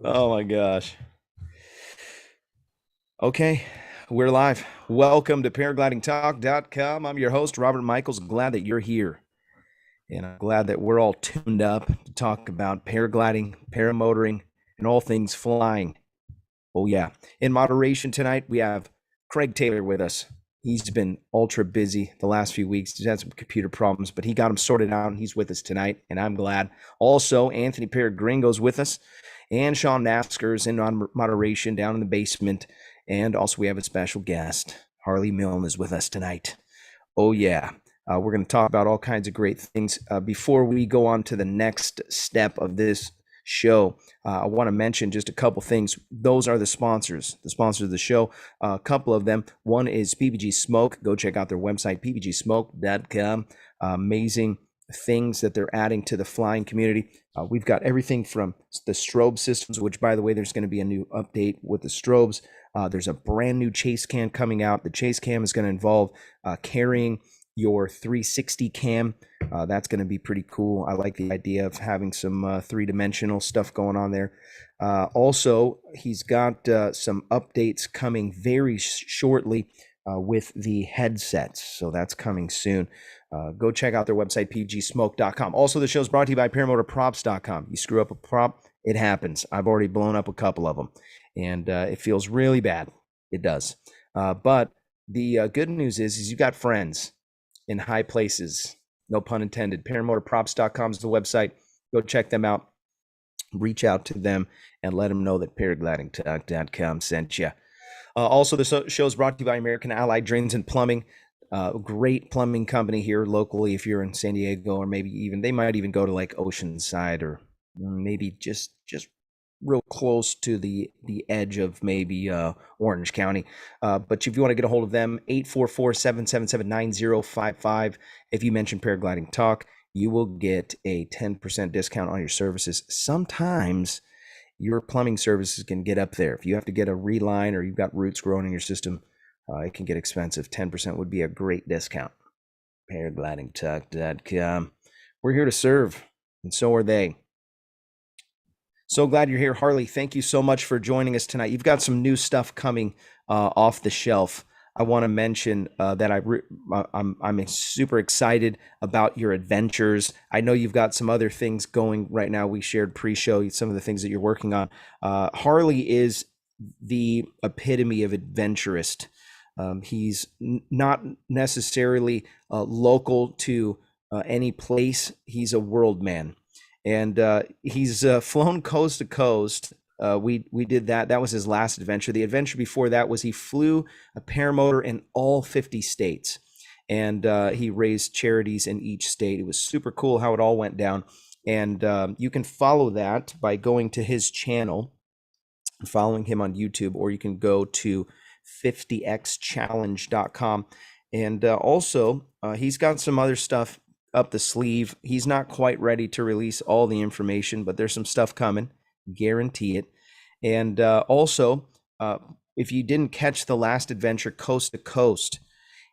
Oh my gosh. Okay, we're live. Welcome to paraglidingtalk.com. I'm your host, Robert Michaels. Glad that you're here. And I'm glad that we're all tuned up to talk about paragliding, paramotoring, and all things flying. Oh, yeah. In moderation tonight, we have Craig Taylor with us. He's been ultra busy the last few weeks. He's had some computer problems, but he got them sorted out, and he's with us tonight, and I'm glad. Also, Anthony Peregringo's with us, and Sean Nasker's in on moderation down in the basement. And also, we have a special guest. Harley Milne is with us tonight. Oh, yeah. We're going to talk about all kinds of great things. Before we go on to the next step of this show, I want to mention just a couple things. Those are the sponsors of the show. A couple of them. One is PPG Smoke. Go check out their website, ppgsmoke.com. Amazing things that they're adding to the flying community. We've got everything from the strobe systems, which, by the way, there's going to be a new update with the strobes. There's a brand new chase cam coming out. The chase cam is going to involve carrying your 360 cam. That's going to be pretty cool. I like the idea of having some three-dimensional stuff going on there. Also, he's got some updates coming very shortly with the headsets. So that's coming soon. Go check out their website, pgsmoke.com. Also, the show's brought to you by paramotorprops.com. You screw up a prop, it happens. I've already blown up a couple of them, and it feels really bad. It does. But the good news is you've got friends in high places, no pun intended. Paramotorprops.com is the website. Go check them out. Reach out to them and let them know that paraglidingtalk.com sent you. Also, the show is brought to you by American Allied Drains and Plumbing. Great plumbing company here locally. If you're in San Diego, or maybe even they might even go to like Oceanside, or maybe just real close to the edge of maybe Orange County. But if you want to get a hold of them, 844-777-9055. If you mention Paragliding Talk, you will get a 10% discount on your services. Sometimes your plumbing services can get up there. If you have to get a reline or you've got roots growing in your system, it can get expensive. 10% would be a great discount. Paraglidingtalk.com. We're here to serve, and so are they. So glad you're here, Harley. Thank you so much for joining us tonight. You've got some new stuff coming off the shelf. I want to mention that I'm super excited about your adventures. I know you've got some other things going right now. We shared pre-show some of the things that you're working on. Harley is the epitome of adventurist. He's not necessarily local to any place. He's a world man. And he's flown coast to coast. We did that. That was his last adventure. The adventure before that was he flew a paramotor in all 50 states. And he raised charities in each state. It was super cool how it all went down. And you can follow that by going to his channel, following him on YouTube, or you can go to 50xchallenge.com. And also, he's got some other stuff up the sleeve. He's not quite ready to release all the information, but there's some stuff coming, guarantee it. And also, if you didn't catch the last adventure, coast to coast,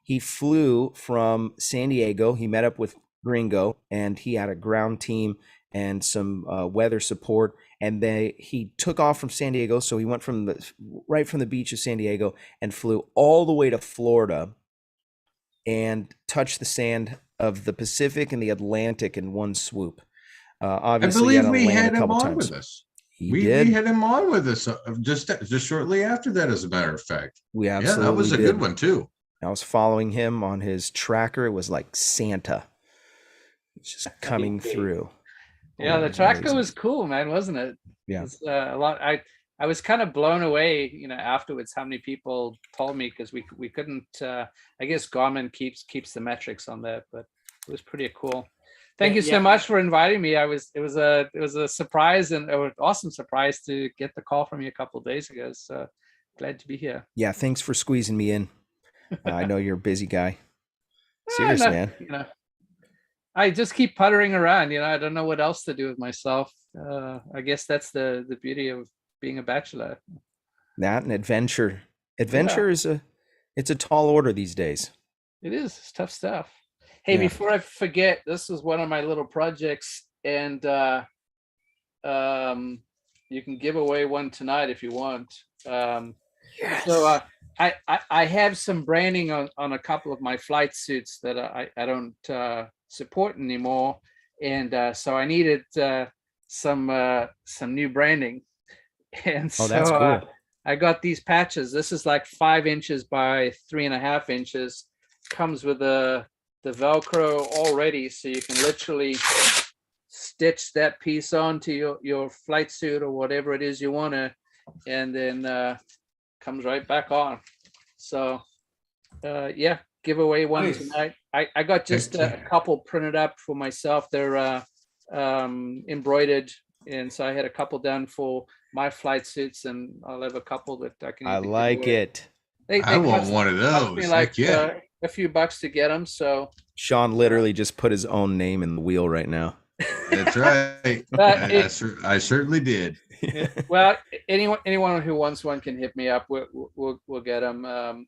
he flew from San Diego. He met up with Gringo, and he had a ground team and some weather support, and he took off from San Diego. So he went right from the beach of San Diego and flew all the way to Florida and touched the sand of the Pacific and the Atlantic in one swoop. Obviously, I believe we had him on with us. We had him on with us just shortly after that, as a matter of fact. We absolutely that was a good one too. I was following him on his tracker. It was like Santa. It's just coming through. Yeah, the tracker was cool, man, wasn't it? Yeah, it was, a lot. I was kind of blown away, afterwards, how many people told me, because we couldn't. I guess Garmin keeps the metrics on that, but it was pretty cool. Thank you so much for inviting me. It was a surprise, and an awesome surprise to get the call from you a couple of days ago. So glad to be here. Yeah, thanks for squeezing me in. I know you're a busy guy. Seriously, man. I just keep puttering around. I don't know what else to do with myself. I guess that's the beauty of being a bachelor. That and adventure. Adventure is it's a tall order these days. It is. It's tough stuff. Hey, before I forget, this was one of my little projects, and you can give away one tonight if you want. Yes. So I have some branding on a couple of my flight suits that I don't support anymore, and so I needed some new branding, and Oh, that's so cool. I got these patches. This is like 5 inches by 3.5 inches. Comes with the Velcro already, so you can literally stitch that piece onto your flight suit or whatever it is you want to, and then comes right back on. So yeah, give away one Nice. tonight. I got just a couple printed up for myself. They're embroidered, and so I had a couple done for my flight suits, and I'll have a couple that I can I either give like away. it. They I want cost one of me those. like Heck yeah. a few bucks to get them. So Sean literally just put his own name in the wheel right now. That's right. I certainly did. yeah. Well, anyone who wants one can hit me up. We'll get them.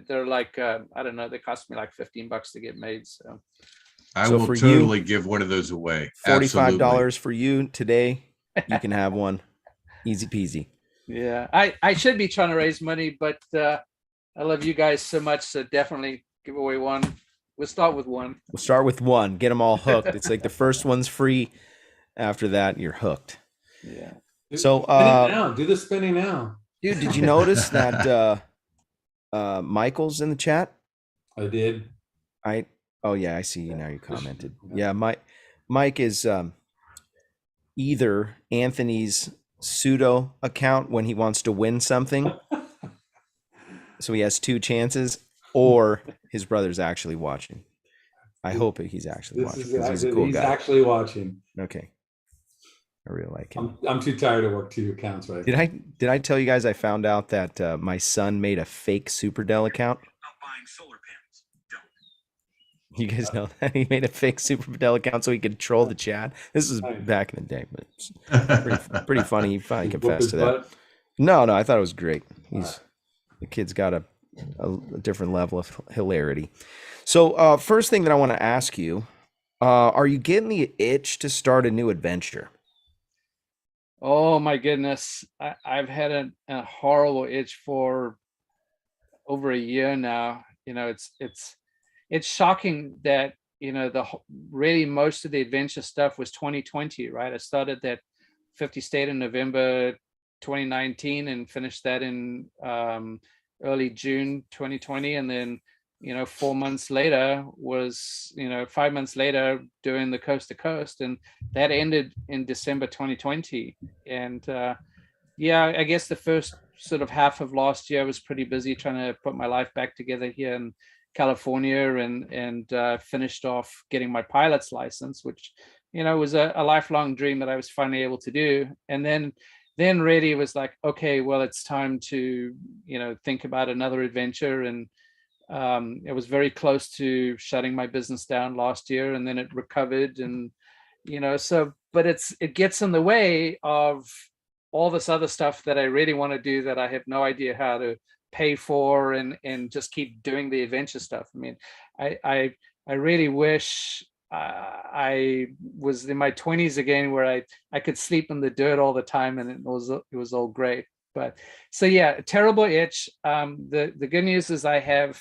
They're like I don't know. They cost me like $15 to get made. So I So will for you, totally give one of those away. Absolutely. $45 for you today. You can have one. Easy peasy. yeah, I should be trying to raise money, but I love you guys so much. So definitely give away one. We'll start with one. We'll start with one. Get them all hooked. It's like the first one's free. After that, you're hooked. Yeah. So, Spin it now. Do the spinning now. dude, did you notice that Michael's in the chat? I did. Oh yeah, I see you now. You commented. Yeah, Mike is either Anthony's pseudo account when he wants to win something, so he has 2 chances, or his brother's actually watching. I hope he's actually watching because he's a cool guy. Actually watching. Okay, I really like him. I'm too tired to work 2 accounts right Did now. I tell you guys I found out that my son made a fake Superdell account? You guys know that he made a fake Superdell account so he could troll the chat. This was back in the day, but it's pretty funny. He finally confessed to that. No, I thought it was great. The kid's got a different level of hilarity. So first thing that I want to ask you, are you getting the itch to start a new adventure? Oh my goodness. I've had a horrible itch for over a year now. You know, it's shocking that, you know, really most of the adventure stuff was 2020, right? I started that 50 state in November 2019 and finished that in early June 2020. And then, you know, 4 months later was, you know, 5 months later doing the coast to coast, and that ended in December 2020. And yeah, I guess the first sort of half of last year I was pretty busy trying to put my life back together here in California, and finished off getting my pilot's license, which, you know, was a lifelong dream that I was finally able to do. And then really it was like, okay, well, it's time to, you know, think about another adventure. And it was very close to shutting my business down last year, and then it recovered, and, you know, so, but it gets in the way of all this other stuff that I really want to do that I have no idea how to pay for, and just keep doing the adventure stuff. I mean, I really wish I was in my 20s again, where I could sleep in the dirt all the time, and it was all great. But so yeah, terrible itch. The good news is I have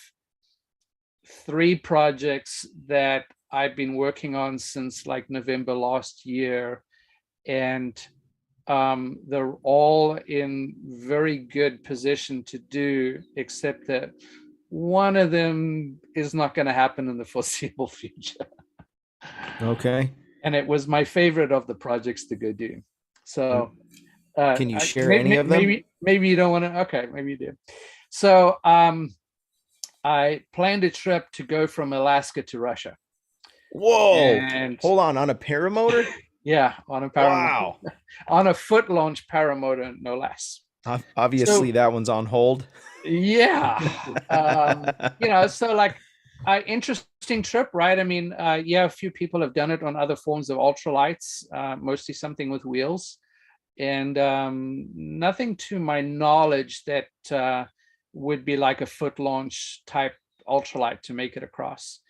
3 projects that I've been working on since like November last year, and they're all in very good position to do, except that one of them is not going to happen in the foreseeable future. Okay. And it was my favorite of the projects to go do. So can you share any of them? Maybe you don't want to. Okay, maybe you do. So I planned a trip to go from Alaska to Russia. Whoa! And hold on a paramotor? Yeah, on a paramotor. Wow. On a foot launch paramotor, no less. Obviously, that one's on hold. Yeah. You know, so like, interesting trip, right? I mean, yeah, a few people have done it on other forms of ultralights, mostly something with wheels, and nothing to my knowledge that would be like a foot launch type ultralight to make it across.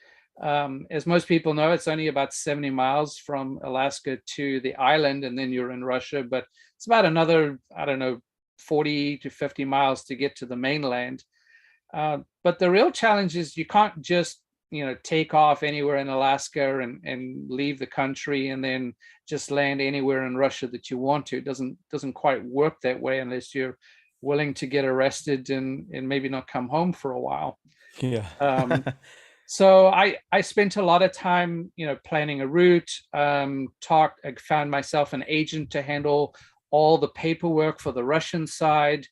As most people know, it's only about 70 miles from Alaska to the island, and then you're in Russia. But it's about another, I don't know, 40 to 50 miles to get to the mainland. But the real challenge is you can't just, take off anywhere in Alaska and leave the country and then just land anywhere in Russia that you want to. It doesn't quite work that way unless you're willing to get arrested and maybe not come home for a while. Yeah. So I spent a lot of time, planning a route. I found myself an agent to handle all the paperwork for the Russian side.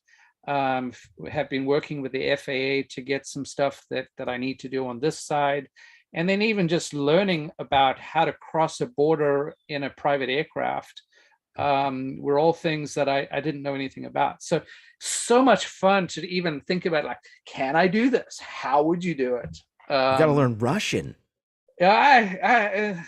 Have been working with the FAA to get some stuff that I need to do on this side. And then even just learning about how to cross a border in a private aircraft were all things that I didn't know anything about. So much fun to even think about, like, can I do this? How would you do it? You got to learn Russian. Yeah,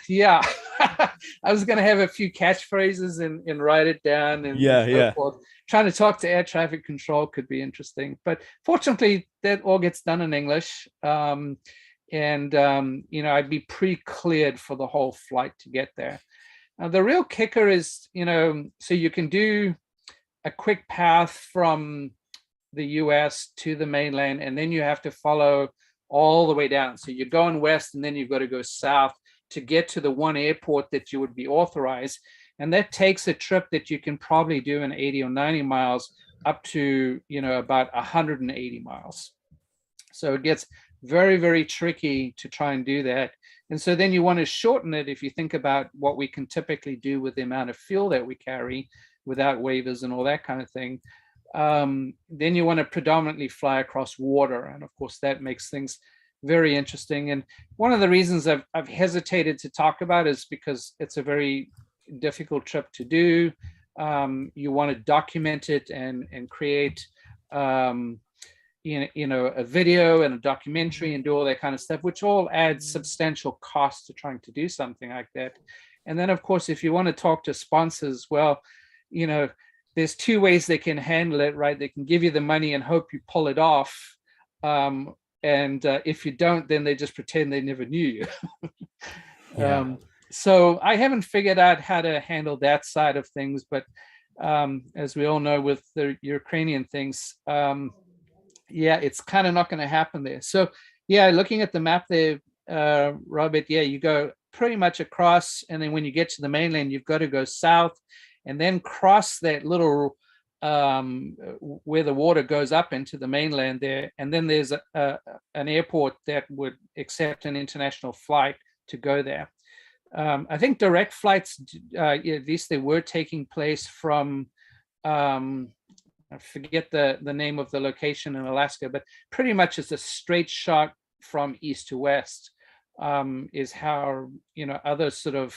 I was going to have a few catchphrases and write it down and so forth. Trying to talk to air traffic control could be interesting, but fortunately that all gets done in English. I'd be pre-cleared for the whole flight to get there. The real kicker is, so you can do a quick path from the US to the mainland, and then you have to follow all the way down. So you're going west, and then you've got to go south to get to the one airport that you would be authorized. And that takes a trip that you can probably do in 80 or 90 miles up to, about 180 miles. So it gets very, very tricky to try and do that. And so then you want to shorten it. If you think about what we can typically do with the amount of fuel that we carry without waivers and all that kind of thing, then you want to predominantly fly across water. And of course, that makes things very interesting. And one of the reasons I've hesitated to talk about is because it's a very difficult trip to do. You want to document it and create a video and a documentary and do all that kind of stuff, which all adds substantial cost to trying to do something like that. And then of course, if you want to talk to sponsors, well, there's two ways they can handle it, right? They can give you the money and hope you pull it off. And if you don't, then they just pretend they never knew you. Yeah. So I haven't figured out how to handle that side of things, but as we all know with the Ukrainian things, it's kind of not going to happen there. So looking at the map there, Robert, you go pretty much across, and then when you get to the mainland, you've got to go south and then cross that little where the water goes up into the mainland there. And then there's an airport that would accept an international flight to go there. I think direct flights, at least they were taking place from, I forget the name of the location in Alaska, but pretty much it's a straight shot from east to west, is how, other sort of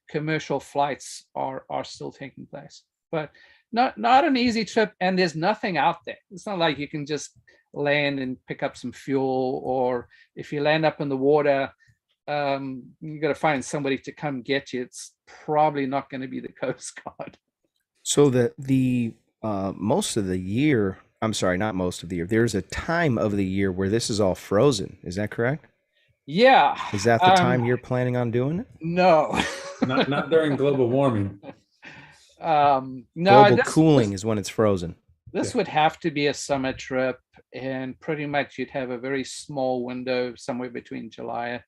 commercial flights are still taking place. But not an easy trip, and there's nothing out there. It's not like you can just land and pick up some fuel, or if you land up in the water, you got to find somebody to come get you. It's probably not going to be the Coast Guard. So the most of the year, I'm sorry, not most of the year, there's a time of the year where this is all frozen. Is that correct? Yeah. Is that the time you're planning on doing it? No. not during global warming. No. Global cooling is when it's frozen. This would have to be a summer trip, and pretty much you'd have a very small window somewhere between July,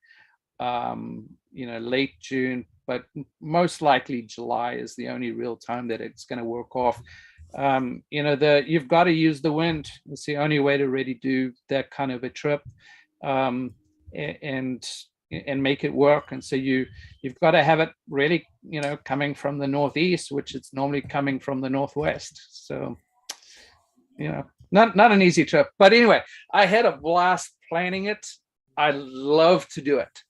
late June, but most likely July is the only real time that it's going to work off. You've got to use the wind. It's the only way to really do that kind of a trip, and make it work. And so you've got to have it really, coming from the northeast, which it's normally coming from the northwest. So, not an easy trip. But anyway, I had a blast planning it. I love to do it.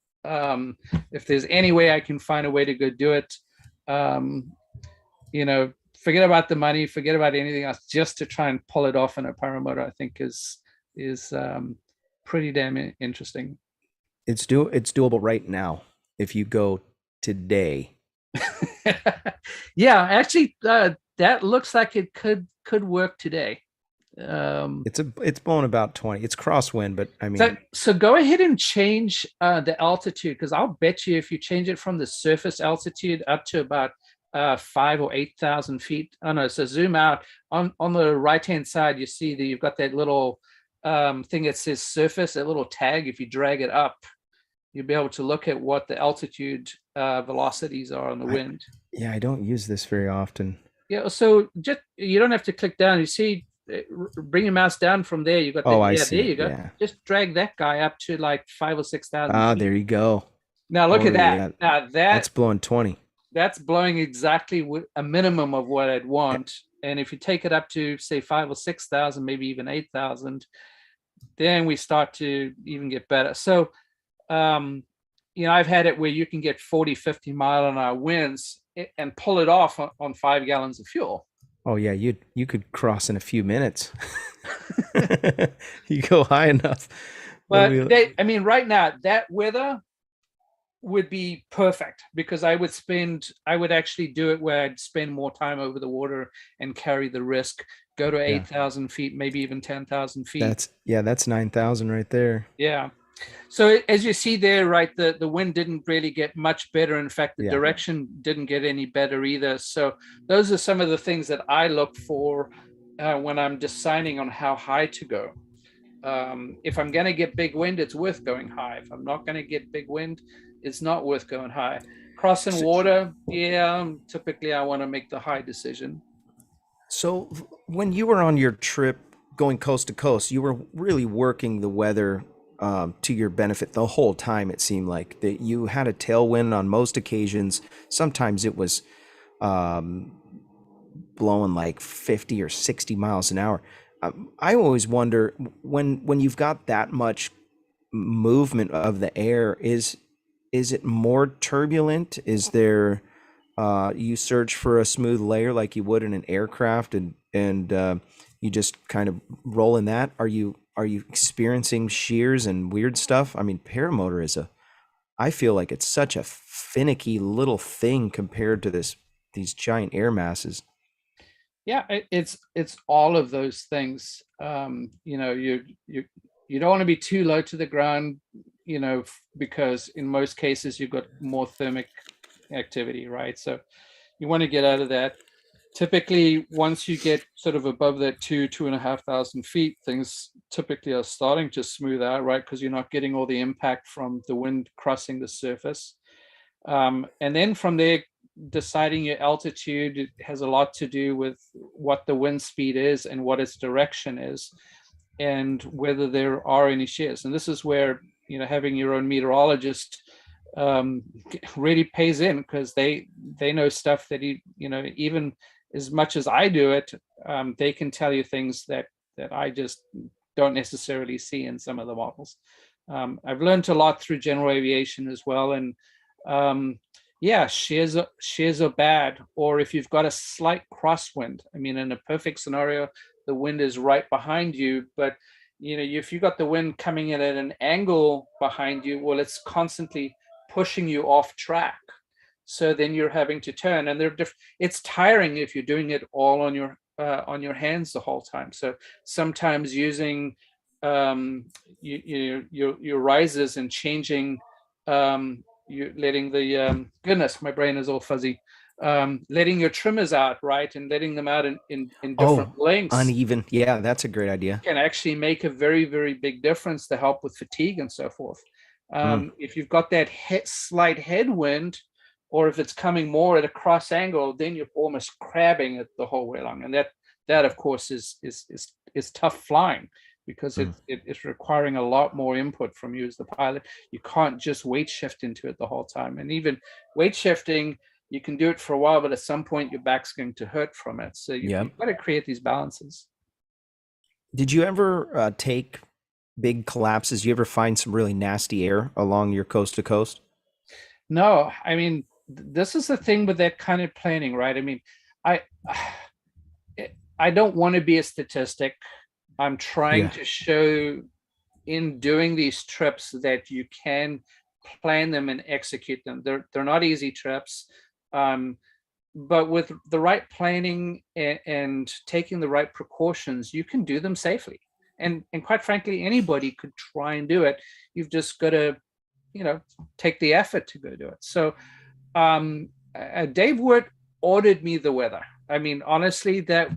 If there's any way I can find a way to go do it, forget about the money, forget about anything else, just to try and pull it off in a paramotor, I think is pretty damn interesting. It's doable right now if you go today. Yeah, actually, that looks like it could work today. It's blowing about 20. It's crosswind, but I So, mean, so go ahead and change the altitude, because I'll bet you if you change it from the surface altitude up to about 5 or 8,000 feet. Oh no, so zoom out on the right hand side, you see that you've got that little thing that says surface, that little tag. If you drag it up, you'll be able to look at what the altitude velocities are on the wind. yeah, I don't use this very often. Yeah, so just you don't have to click down. You see, bring your mouse down from there. You got Oh, that. I Yeah, see there it. you go. Yeah. Just drag that guy up to like 5 or 6,000 Ah, feet. there you go. Now look Oh, at that. yeah. Now That's blowing 20. that's blowing exactly a minimum of what I'd Eh, want. And if you take it up to say 5 or 6,000, maybe even 8,000, then we start to even get better. So, I've had it where you can get 40, 50 mile an hour winds and pull it off on 5 gallons of fuel. Oh yeah, you could cross in a few minutes. You go high enough. What do But we? right now, that weather would be perfect, because I would actually do it where I'd spend more time over the water and carry the risk, go to Yeah, 8,000 feet, maybe even 10,000 feet. that's 9,000 right there. Yeah. So as you see there, right, the wind didn't really get much better. In fact, the Yeah. direction didn't get any better either. So those are some of the things that I look for when I'm deciding on how high to go. If I'm going to get big wind, it's worth going high. If I'm not going to get big wind, it's not worth going high. Crossing water, yeah, typically I want to make the high decision. So when you were on your trip going coast to coast, you were really working the weather to your benefit the whole time. It seemed like that you had a tailwind on most occasions. Sometimes it was um, blowing like 50 or 60 miles an hour. I always wonder when you've got that much movement of the air, is it more turbulent? Is there you search for a smooth layer like you would in an aircraft, and you just kind of roll in that? Are you experiencing shears and weird stuff? I mean, paramotor is I feel like it's such a finicky little thing compared to these giant air masses. Yeah, it's all of those things. You don't want to be too low to the ground, because in most cases you've got more thermic activity, right? So you want to get out of that. Typically, once you get sort of above that 2,500 feet, things typically are starting to smooth out, right? Because you're not getting all the impact from the wind crossing the surface. And then from there, deciding your altitude has a lot to do with what the wind speed is and what its direction is, and whether there are any shears. And this is where having your own meteorologist really pays in, because they know stuff that even as much as I do it, they can tell you things that I just don't necessarily see in some of the models. I've learned a lot through general aviation as well, and yeah, shears are bad. Or if you've got a slight crosswind, I mean, in a perfect scenario, the wind is right behind you, but if you've got the wind coming in at an angle behind you, well, it's constantly pushing you off track. So then you're having to turn, and it's tiring if you're doing it all on your hands the whole time. So sometimes using your risers and changing, you letting the goodness, my brain is all fuzzy. Letting your trimmers out, right, and letting them out in different Oh, lengths uneven. Yeah, that's a great idea. can actually make a very, very big difference to help with fatigue and so forth. Mm. If you've got that slight headwind, or if it's coming more at a cross angle, then you're almost crabbing it the whole way along, and that of course is tough flying, because Mm. it's requiring a lot more input from you as the pilot. You can't just weight shift into it the whole time, and even weight shifting, you can do it for a while, but at some point your back's going to hurt from it. So Yep. you've got to create these balances. Did you ever take big collapses? You ever find some really nasty air along your coast to coast? No, I mean, this is the thing with that kind of planning, right? I mean, I I don't want to be a statistic. I'm trying Yeah. to show in doing these trips that you can plan them and execute them. They're not easy trips. but with the right planning and taking the right precautions, you can do them safely. And quite frankly, anybody could try and do it. You've just got to, take the effort to go do it. So Dave Wood ordered me the weather. I mean, honestly, that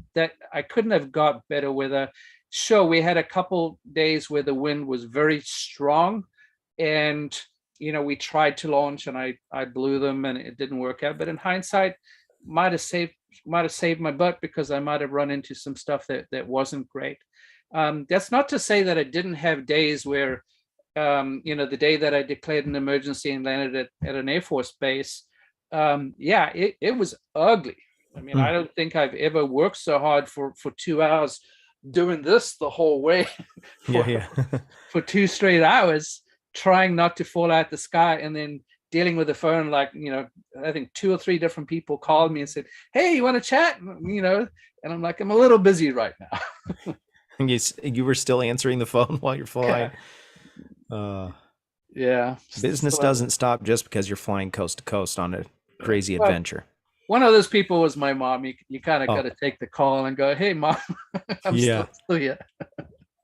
I couldn't have got better weather. Sure, we had a couple days where the wind was very strong, and we tried to launch, and I blew them, and it didn't work out. But in hindsight, might have saved my butt, because I might have run into some stuff that wasn't great. That's not to say that I didn't have days where, the day that I declared an emergency and landed at an Air Force base, it was ugly. I mean, I don't think I've ever worked so hard for 2 hours doing this the whole way for 2 straight hours, trying not to fall out the sky, and then dealing with the phone. Like, I think 2 or 3 different people called me and said, "Hey, you want to chat?" And I'm like, "I'm a little busy right now." And you were still answering the phone while you're flying. Yeah. Business doesn't stop just because you're flying coast to coast on a crazy adventure. One of those people was my mom. You kind of got to take the call and go, "Hey, Mom, I'm still here."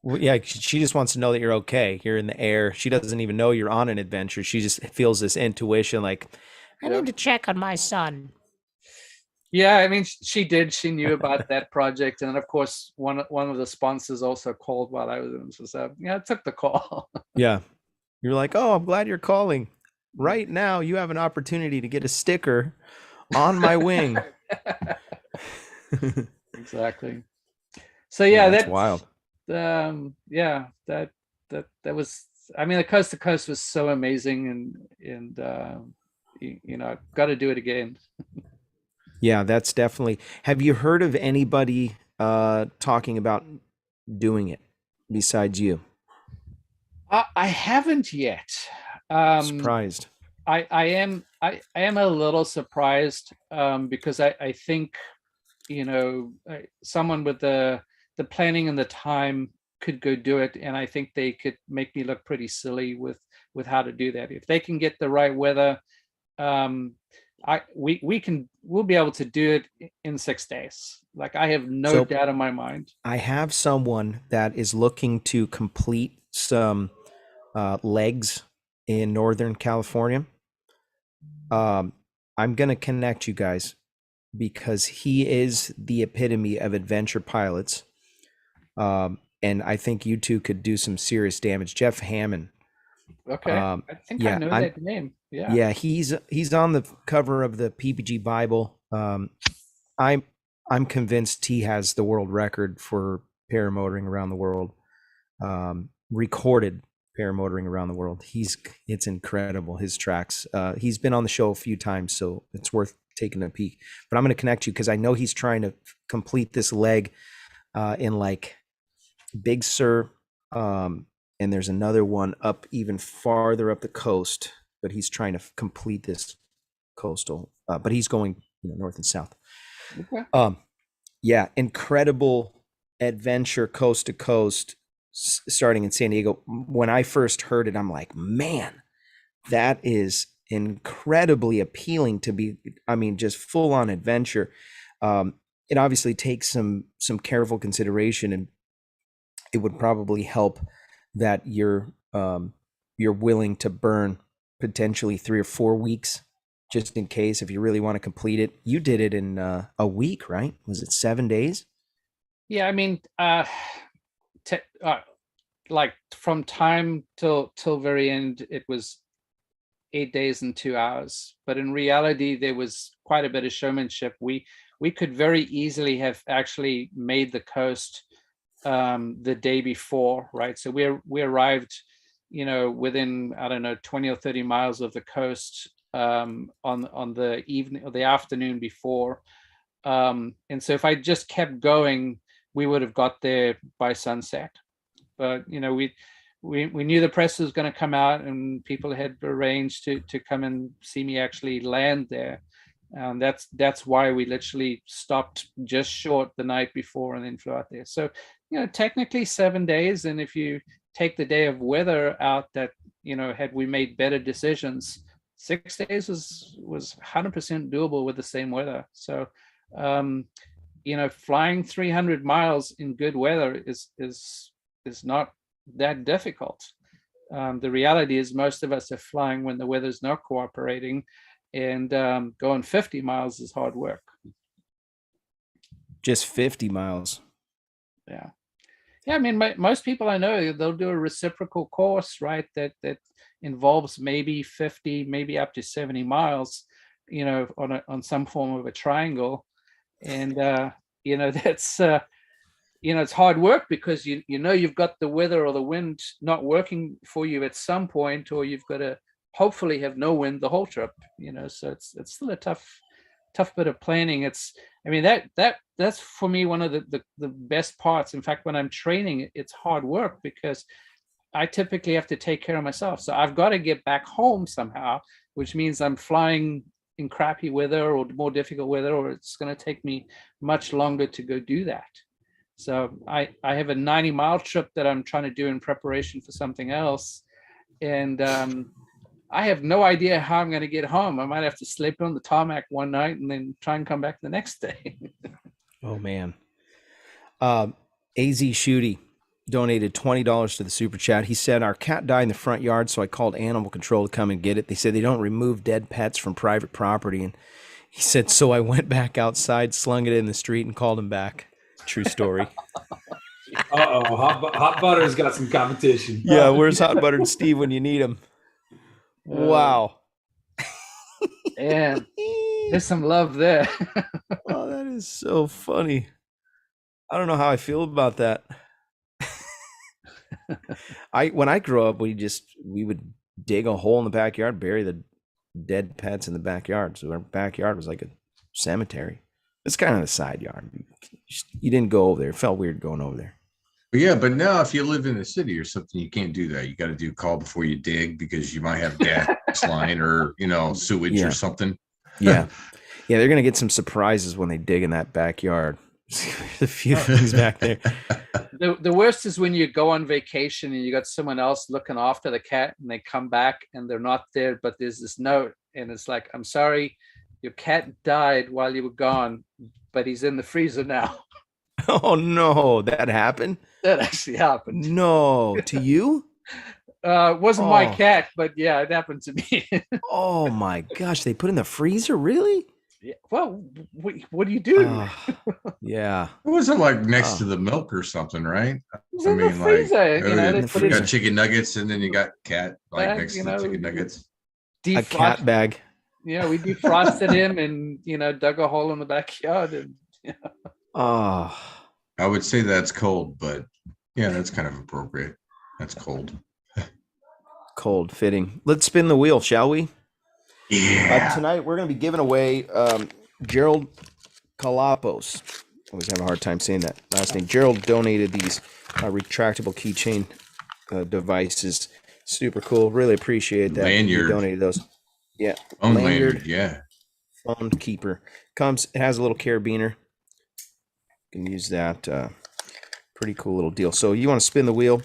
Well, yeah, she just wants to know that you're okay. You're in the air. She doesn't even know you're on an adventure. She just feels this intuition, like, I need to check on my son. Yeah, I mean, she did. She knew about that project, and of course, one of the sponsors also called while I was in. So I took the call. Yeah, you're like, "Oh, I'm glad you're calling. Right now, you have an opportunity to get a sticker on my wing." Exactly. So yeah, that's wild. That was. I mean, the coast to coast was so amazing, and got to do it again. Yeah, that's definitely. Have you heard of anybody talking about doing it besides you? I haven't yet. Surprised. I am a little surprised, because I think someone with the planning and the time could go do it, and I think they could make me look pretty silly with how to do that. If they can get the right weather, we'll be able to do it in 6 days. Like, I have no doubt in my mind. I have someone that is looking to complete some legs in Northern California. I'm going to connect you guys, because he is the epitome of adventure pilots. And I think you two could do some serious damage. Jeff Hammond. Okay. I think I know that name. Yeah. Yeah, he's on the cover of the PPG Bible. I'm convinced he has the world record for paramotoring around the world. Recorded paramotoring around the world. It's incredible, his tracks. He's been on the show a few times, so it's worth taking a peek. But I'm going to connect you, because I know he's trying to complete this leg in like Big Sur, and there's another one up even farther up the coast, but he's trying to complete this coastal, but he's going north and south. Okay. Yeah, incredible adventure coast to coast, starting in San Diego. When I first heard it, I'm like, man, that is incredibly appealing to be, just full on adventure. It obviously takes some careful consideration, and it would probably help that you're willing to burn potentially 3 or 4 weeks, just in case, if you really want to complete it. You did it in a week, right? Was it 7 days? Yeah, I mean, like from time till very end, it was 8 days and 2 hours. But in reality, there was quite a bit of showmanship. We could very easily have actually made the coast the day before, right? So we arrived, within, I don't know, 20 or 30 miles of the coast on the evening or the afternoon before. And so if I just kept going, we would have got there by sunset. But we knew the press was going to come out, and people had arranged to come and see me actually land there. That's why we literally stopped just short the night before and then flew out there. So technically 7 days, and if you take the day of weather out, that had we made better decisions, 6 days was 100% doable with the same weather. So, flying 300 miles in good weather is not that difficult. The reality is most of us are flying when the weather's not cooperating, and going 50 miles is hard work. Just 50 miles. Yeah. I mean, most people I know, they'll do a reciprocal course, right? That involves maybe 50, maybe up to 70 miles, on some form of a triangle, and that's it's hard work because you've got the weather or the wind not working for you at some point, or you've got to hopefully have no wind the whole trip. So it's still a tough bit of planning. That's for me one of the best parts. In fact, when I'm training, it's hard work because I typically have to take care of myself. So I've got to get back home somehow, which means I'm flying in crappy weather or more difficult weather, or it's going to take me much longer to go do that. So I have a 90-mile trip that I'm trying to do in preparation for something else. And I have no idea how I'm going to get home. I might have to sleep on the tarmac one night and then try and come back the next day. Oh, man. AZ Shooty donated $20 to the super chat. He said, our cat died in the front yard, so I called animal control to come and get it. They said they don't remove dead pets from private property. And he said, so I went back outside, slung it in the street, and called him back. True story. Uh-oh, Hot Butter's got some competition. Yeah, where's Hot Buttered Steve when you need him? Wow. And there's some love there. Oh, that is so funny. I don't know how I feel about that. When I grew up, we would dig a hole in the backyard, bury the dead pets in the backyard. So our backyard was like a cemetery. It's kind of a side yard. You didn't go over there. It felt weird going over there. Yeah, but now if you live in the city or something, you can't do that. You got to do call before you dig because you might have gas line or sewage or something. Yeah, they're gonna get some surprises when they dig in that backyard. A few things back there. The worst is when you go on vacation and you got someone else looking after the cat, and they come back and they're not there, but there's this note, and it's like, I'm sorry, your cat died while you were gone, but he's in the freezer now. Oh no, that happened? That actually happened. No, to you? It wasn't my cat, but yeah, it happened to me. Oh my gosh, they put in the freezer? Really? Yeah. Well, what do you do? Yeah. It wasn't like next to the milk or something, right? It's in the freezer. You got chicken nuggets and then you got cat next to the chicken nuggets. A cat bag. Yeah, we defrosted him and dug a hole in the backyard and Oh. I would say that's cold, but yeah, that's kind of appropriate. That's cold. Cold fitting. Let's spin the wheel, shall we? Yeah. Tonight we're going to be giving away Gerald Kalapos. I always have a hard time saying that last name. Gerald donated these retractable keychain devices. Super cool. Really appreciate that. Lanyard. He donated those. Yeah. Lanyard. Yeah. Phone keeper. It has a little carabiner. You can use that. Pretty cool little deal. So you want to spin the wheel?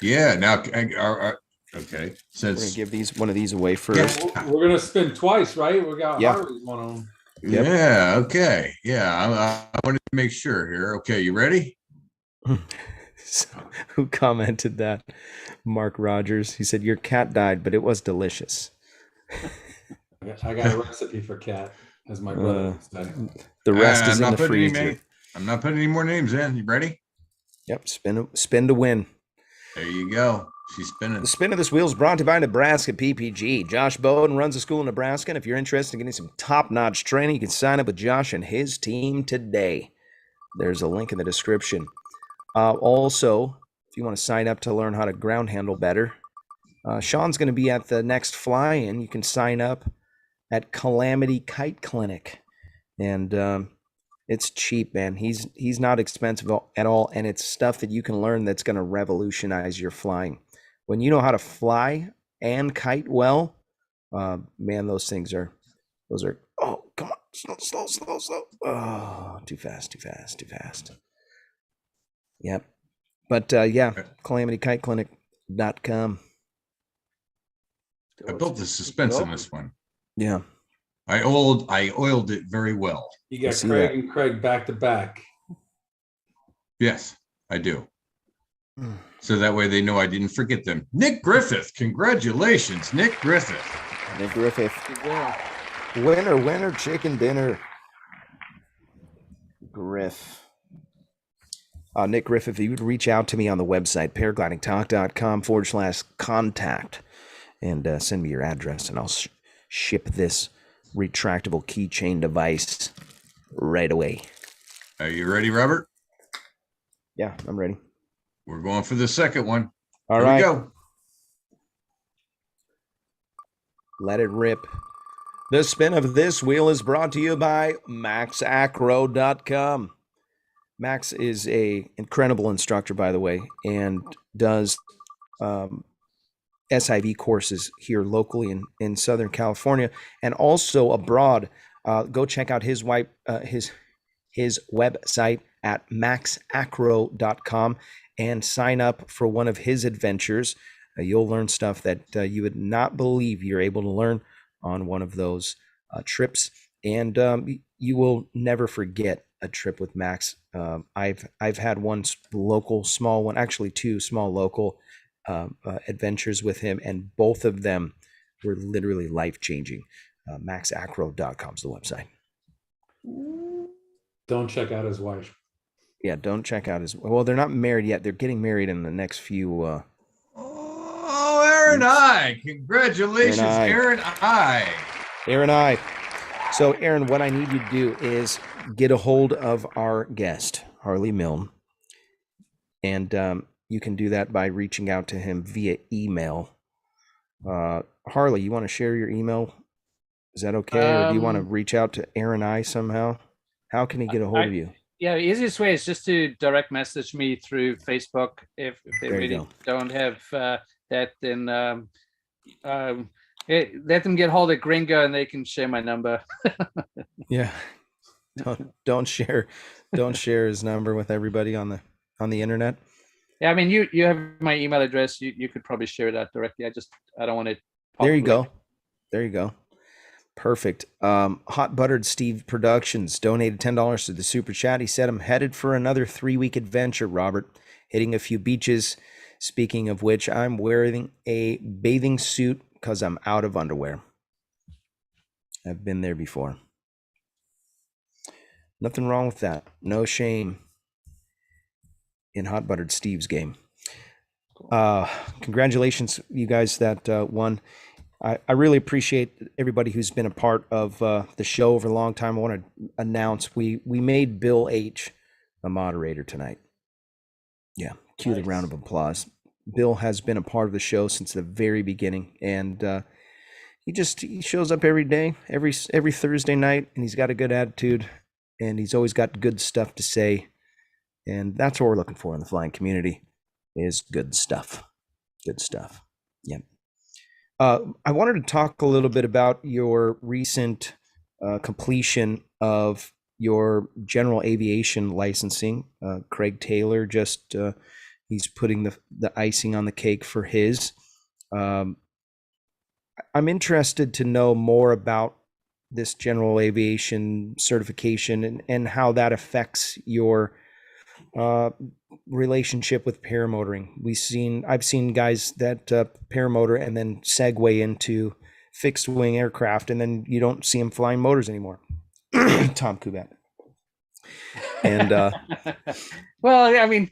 Yeah. Now, okay. We're gonna give one of these away first. Yeah, we're gonna spin twice, right? We got Harley's one of them. Yep. Yeah. Okay. Yeah. I wanted to make sure here. Okay. You ready? So, who commented that? Mark Rogers. He said, your cat died, but it was delicious. I got a recipe for cat, as my brother said. The rest is in the freezer. I'm not putting any more names in. You ready? Yep. Spin to win. There you go. She's spinning. The spin of this wheel is brought to you by Nebraska PPG. Josh Bowden runs a school in Nebraska, and if you're interested in getting some top-notch training, you can sign up with Josh and his team today. There's a link in the description. Also, if you want to sign up to learn how to ground handle better, Sean's going to be at the next fly-in. You can sign up at Calamity Kite Clinic, and it's cheap, man. He's not expensive at all, and it's stuff that you can learn that's going to revolutionize your flying. When you know how to fly and kite well, man, those are, oh, come on, slow. Oh, too fast. Yep. But yeah, calamityKiteClinic.com. I built the suspense in this one. Yeah. I oiled it very well. You got Craig and Craig back to back. Yes, I do. So that way they know I didn't forget them. Nick Griffith, congratulations, Nick Griffith. Nick Griffith. Winner, chicken dinner. Nick Griffith, if you would reach out to me on the website, paraglidingtalk.com/contact, and send me your address, and I'll ship this retractable keychain device right away. Are you ready, Robert? Yeah, I'm ready. We're going for the second one. All Here right. we go. Let it rip. The spin of this wheel is brought to you by maxacro.com. Max is a incredible instructor, by the way, and does SIV courses here locally in Southern California and also abroad. Go check out his website at maxacro.com and sign up for one of his adventures. You'll learn stuff that you would not believe you're able to learn on one of those trips, and you will never forget a trip with Max. I've had one local small one, actually two small local adventures with him, and both of them were literally life-changing. Maxacro.com is the website. Don't check out his wife. Yeah, don't check out his. Well, they're not married yet. They're getting married in the next few. Aaron I. Congratulations, Aaron I. Aaron I. So, Aaron, what I need you to do is get a hold of our guest, Harley Milne, and you can do that by reaching out to him via email. Harley, you want to share your email? Is that okay, or do you want to reach out to Aaron I somehow? How can he get a hold of you? Yeah, the easiest way is just to direct message me through Facebook. If they really don't have that, then let them get hold of Gringo and they can share my number. Yeah, don't share his number with everybody on the internet. Yeah, I mean you have my email address. You could probably share it out directly. I don't want it. There you go. Perfect. Hot Buttered Steve Productions donated $10 to the super chat. He said, I'm headed for another 3-week adventure, Robert, hitting a few beaches. Speaking of which, I'm wearing a bathing suit because I'm out of underwear. I've been there before. Nothing wrong with that. No shame in Hot Buttered Steve's game. Congratulations, you guys that won. I really appreciate everybody who's been a part of the show over a long time. I want to announce we made Bill H. a moderator tonight. Yeah, cue the round of applause. Bill has been a part of the show since the very beginning, and he shows up every day, every Thursday night, and he's got a good attitude, and he's always got good stuff to say, and that's what we're looking for in the flying community is good stuff. Good stuff. Yeah. I wanted to talk a little bit about your recent completion of your general aviation licensing. Craig Taylor just he's putting the icing on the cake for his. I'm interested to know more about this general aviation certification and how that affects your relationship with paramotoring. I've seen guys that paramotor and then segue into fixed wing aircraft, and then you don't see them flying motors anymore. Tom Kubat. And well, I mean,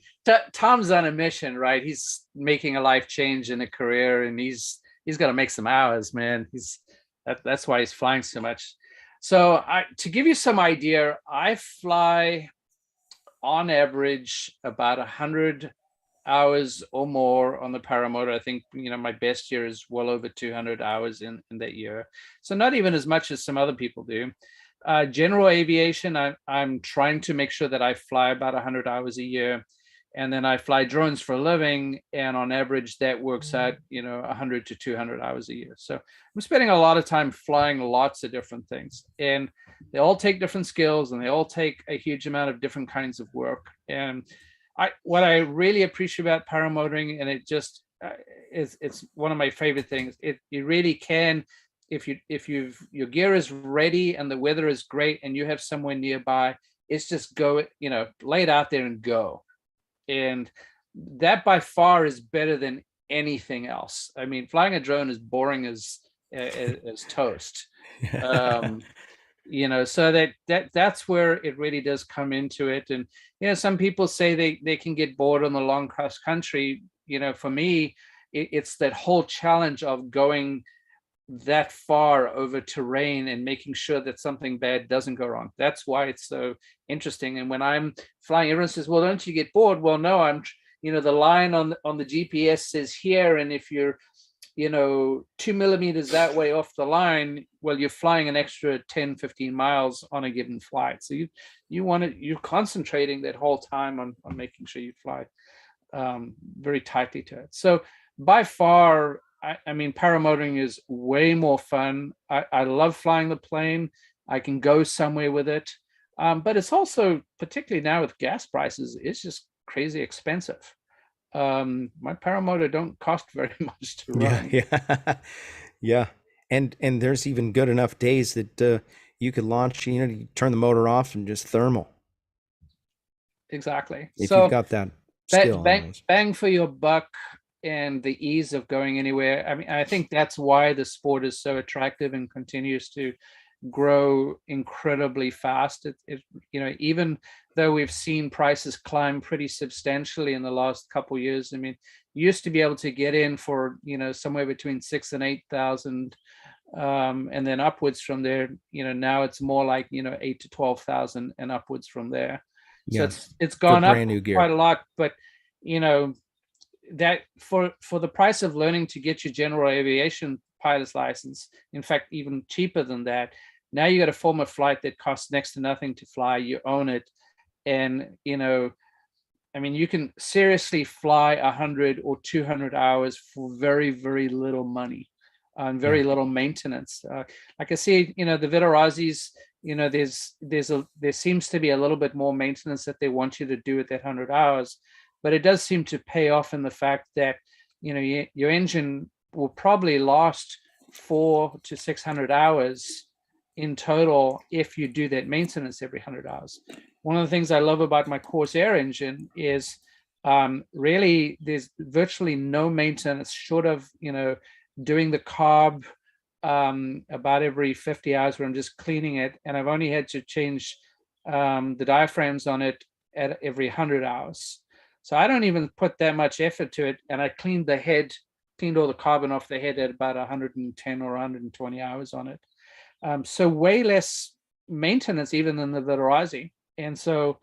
Tom's on a mission, right? He's making a life change in a career, and he's got to make some hours, man. That's why he's flying so much. So to give you some idea, I fly on average about 100 hours or more on the paramotor. I think my best year is well over 200 hours in that year, so not even as much as some other people do. General aviation, I'm trying to make sure that I fly about 100 hours a year, and then I fly drones for a living, and on average that works out 100 to 200 hours a year. So I'm spending a lot of time flying lots of different things, and they all take different skills, and they all take a huge amount of different kinds of work. And what I really appreciate about paramotoring, and it just it's one of my favorite things. You really can, if your gear is ready and the weather is great and you have somewhere nearby, it's just go, lay it out there and go. And that by far is better than anything else. I mean, flying a drone is boring as toast. So that's where it really does come into it. And some people say they can get bored on the long cross country. For me, it's that whole challenge of going that far over terrain and making sure that something bad doesn't go wrong. That's why it's so interesting. And when I'm flying, everyone says, well, don't you get bored? Well, no, the line on the GPS says here, and if you're 2 millimeters that way off the line, well, you're flying an extra 10, 15 miles on a given flight. So you're concentrating that whole time on making sure you fly very tightly to it. So by far, I mean, paramotoring is way more fun. I love flying the plane. I can go somewhere with it. But it's also, particularly now with gas prices, it's just crazy expensive. My paramotor don't cost very much to run. Yeah. And there's even good enough days that you could launch, you turn the motor off and just thermal. Exactly. If you've got that skill. Bang for your buck and the ease of going anywhere. I mean, I think that's why the sport is so attractive and continues to grow incredibly fast. Even though we've seen prices climb pretty substantially in the last couple of years. I mean, you used to be able to get in for somewhere between 6,000 and 8,000, and then upwards from there. Now it's more like 8,000 to 12,000 and upwards from there. So it's gone up quite a lot. But that for the price of learning to get your general aviation pilot's license, in fact, even cheaper than that, now you got a form of flight that costs next to nothing to fly. You own it. And, I mean, you can seriously fly 100 or 200 hours for very, very little money and very little maintenance. Like I see, the Vitorazis, there seems to be a little bit more maintenance that they want you to do at that 100 hours, but it does seem to pay off in the fact that, your engine will probably last 400 to 600 hours in total if you do that maintenance every 100 hours. One of the things I love about my Corsair engine is really there's virtually no maintenance short of doing the carb about every 50 hours where I'm just cleaning it, and I've only had to change the diaphragms on it at every 100 hours. So I don't even put that much effort to it, and I cleaned all the carbon off the head at about 110 or 120 hours on it. So way less maintenance even than the Vitorazi. And so,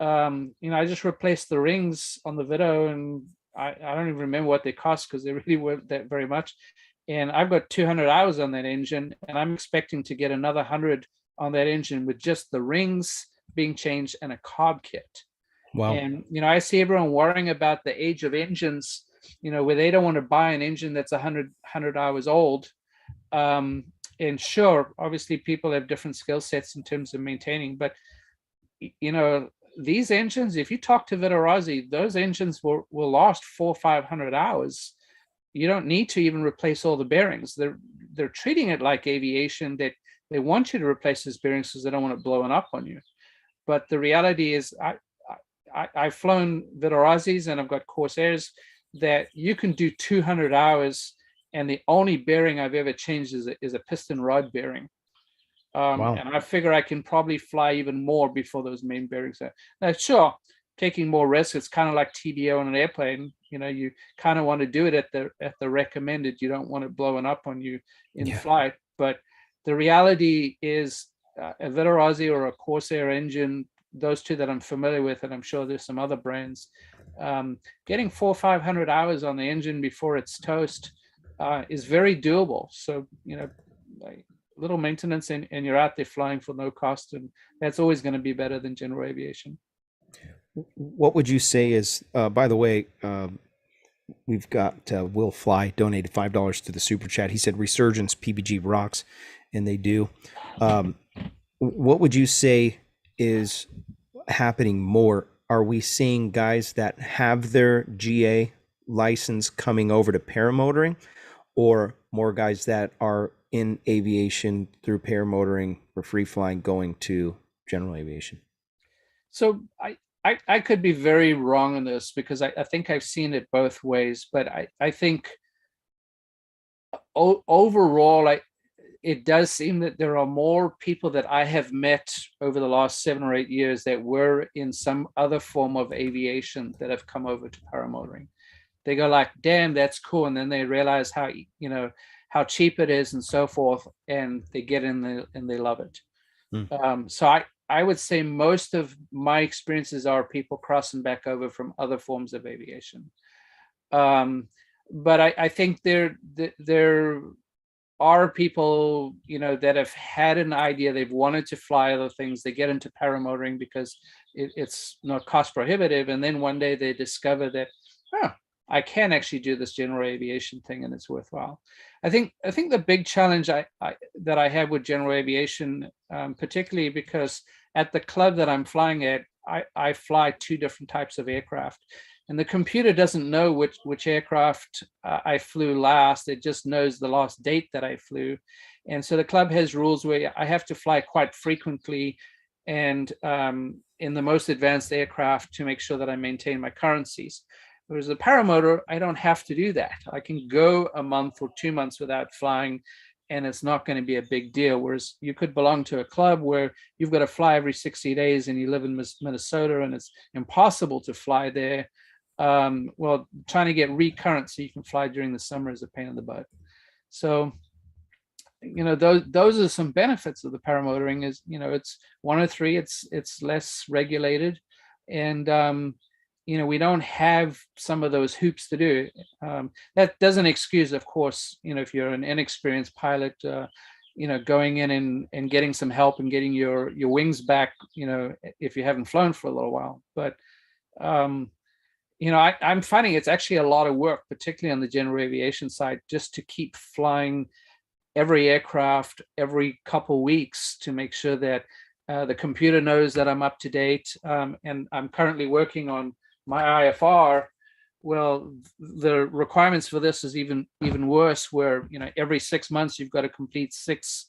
I just replaced the rings on the Vito, and I don't even remember what they cost because they really weren't that very much. And I've got 200 hours on that engine, and I'm expecting to get another 100 on that engine with just the rings being changed and a carb kit. Wow. And, I see everyone worrying about the age of engines, where they don't want to buy an engine that's 100 hours old. And sure, obviously people have different skill sets in terms of maintaining, but these engines, if you talk to Vitorazzi, those engines will last 400 or 500 hours. You don't need to even replace all the bearings. They're treating it like aviation, that they want you to replace those bearings because they don't want it blowing up on you. But the reality is, I've flown Vitorazzis and I've got Corsairs that you can do 200 hours, and the only bearing I've ever changed is a piston rod bearing. Wow. And I figure I can probably fly even more before those main bearings are. Now, sure, taking more risk, it's kind of like TDO on an airplane. You kind of want to do it at the recommended. You don't want it blowing up on you in flight. But the reality is a Vitorazzi or a Corsair engine, those two that I'm familiar with, and I'm sure there's some other brands, getting 400 or 500 hours on the engine before it's toast is very doable. So, little maintenance and you're out there flying for no cost, and that's always going to be better than general aviation. What would you say is, by the way, we've got Will Fly donated $5 to the super chat. He said Resurgence PPG rocks, and they do. What would you say is happening more? Are we seeing guys that have their GA license coming over to paramotoring, or more guys that are in aviation through paramotoring or free flying going to general aviation? So I could be very wrong on this, because I think I've seen it both ways, but I think overall, it does seem that there are more people that I have met over the last 7 or 8 years that were in some other form of aviation that have come over to paramotoring. They go like, damn, that's cool. And then they realize how, how cheap it is and so forth. And they get in there and they love it. So I would say most of my experiences are people crossing back over from other forms of aviation. But I think there are people, that have had an idea, they've wanted to fly other things, they get into paramotoring because it's not cost prohibitive, and then one day they discover that, I can actually do this general aviation thing and it's worthwhile. I think the big challenge that I have with general aviation, particularly because at the club that I'm flying at, I fly 2 different types of aircraft. And the computer doesn't know which aircraft I flew last. It just knows the last date that I flew. And so the club has rules where I have to fly quite frequently and in the most advanced aircraft to make sure that I maintain my currencies. Whereas the paramotor, I don't have to do that. I can go a month or 2 months without flying, and it's not going to be a big deal. Whereas you could belong to a club where you've got to fly every 60 days and you live in Minnesota and it's impossible to fly there. Well, trying to get recurrent so you can fly during the summer is a pain in the butt. So, those are some benefits of the paramotoring is, it's 103, it's less regulated, and we don't have some of those hoops to do. That doesn't excuse, of course, if you're an inexperienced pilot, going in and getting some help and getting your wings back, if you haven't flown for a little while. But I'm finding it's actually a lot of work, particularly on the general aviation side, just to keep flying every aircraft every couple weeks to make sure that the computer knows that I'm up to date. And I'm currently working on my IFR. Well, the requirements for this is even worse, where every 6 months you've got to complete six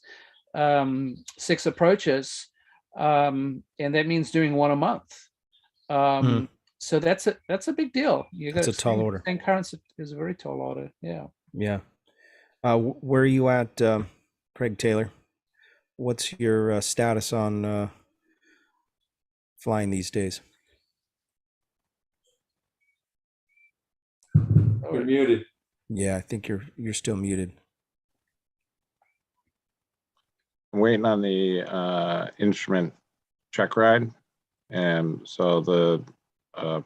approaches, and that means doing 1 a month. So that's a big deal. That's a tall order. And currency is a very tall order. Yeah. Yeah. Where are you at, Craig Taylor? What's your status on flying these days? You're muted. Yeah, I think you're still muted. I'm waiting on the instrument check ride, and so the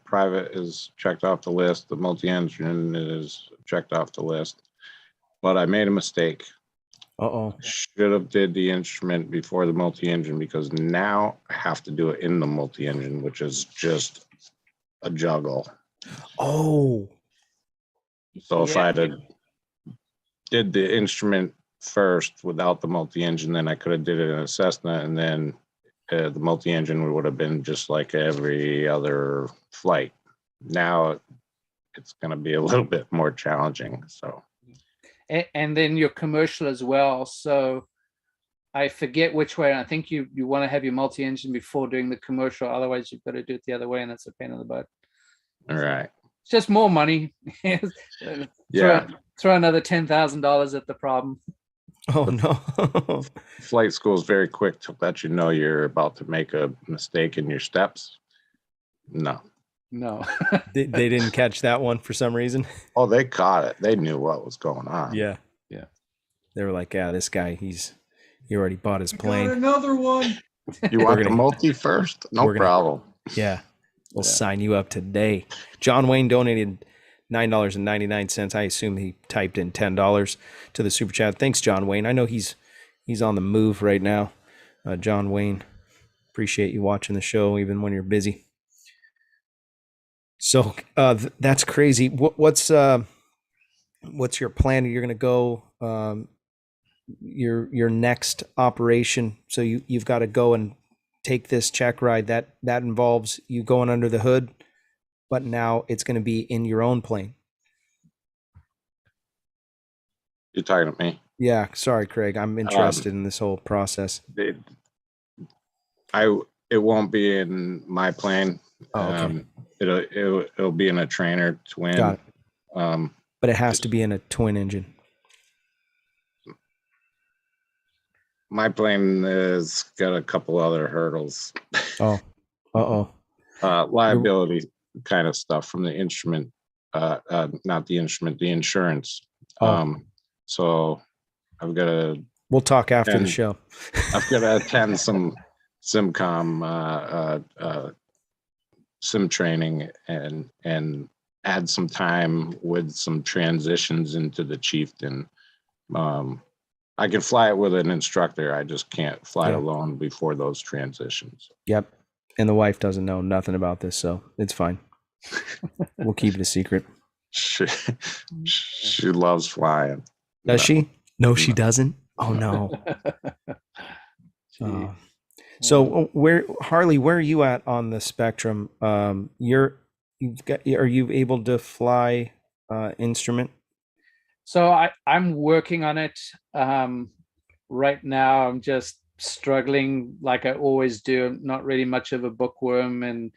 private is checked off the list. The multi-engine is checked off the list, but I made a mistake. Should have did the instrument before the multi-engine, because now I have to do it in the multi-engine, which is just a juggle. So if I did the instrument first without the multi-engine, then I could have did it in a Cessna, and then the multi-engine would have been just like every other flight. Now it's going to be a little bit more challenging. So, and then your commercial as well. So I forget which way. I think you want to have your multi-engine before doing the commercial. Otherwise, you've got to do it the other way, and that's a pain in the butt. All right. It's just more money. Yeah. Throw another $10,000 at the problem. Oh no. Flight school is very quick to let you know you're about to make a mistake in your steps. No. They didn't catch that one for some reason. Oh, they caught it. They knew what was going on. Yeah. They were like, this guy, he already bought his plane. Got another one. You want the multi first? No problem. Yeah. We'll sign you up today. John Wayne donated $9.99. I assume he typed in $10 to the super chat. Thanks, John Wayne. I know he's on the move right now. John Wayne, appreciate you watching the show even when you're busy. So that's crazy. What's your plan? You're going to go your next operation. So you've got to go and take this check ride. That involves you going under the hood, but now it's going to be in your own plane. You're talking to me. Yeah, sorry, Craig. I'm interested in this whole process. It won't be in my plane. Oh, okay. It'll be in a trainer twin. Got it. Um, But it has to be in a twin engine. my plane has got a couple other hurdles. Oh, Liability kind of stuff from the instrument, not the instrument, the insurance. Oh. So I've got to. We'll talk after the show. I've got to attend some SimCom sim training and add some time with some transitions into the Chieftain. I can fly it with an instructor. I just can't fly alone before those transitions. Yep. And the wife doesn't know nothing about this, so it's fine. We'll keep it a secret. She loves flying. Does she? No, she doesn't. Oh no. So Harley, where are you at on the spectrum? Are you able to fly instrument? So I'm working on it. Right now I'm just struggling like I always do. I'm not really much of a bookworm, and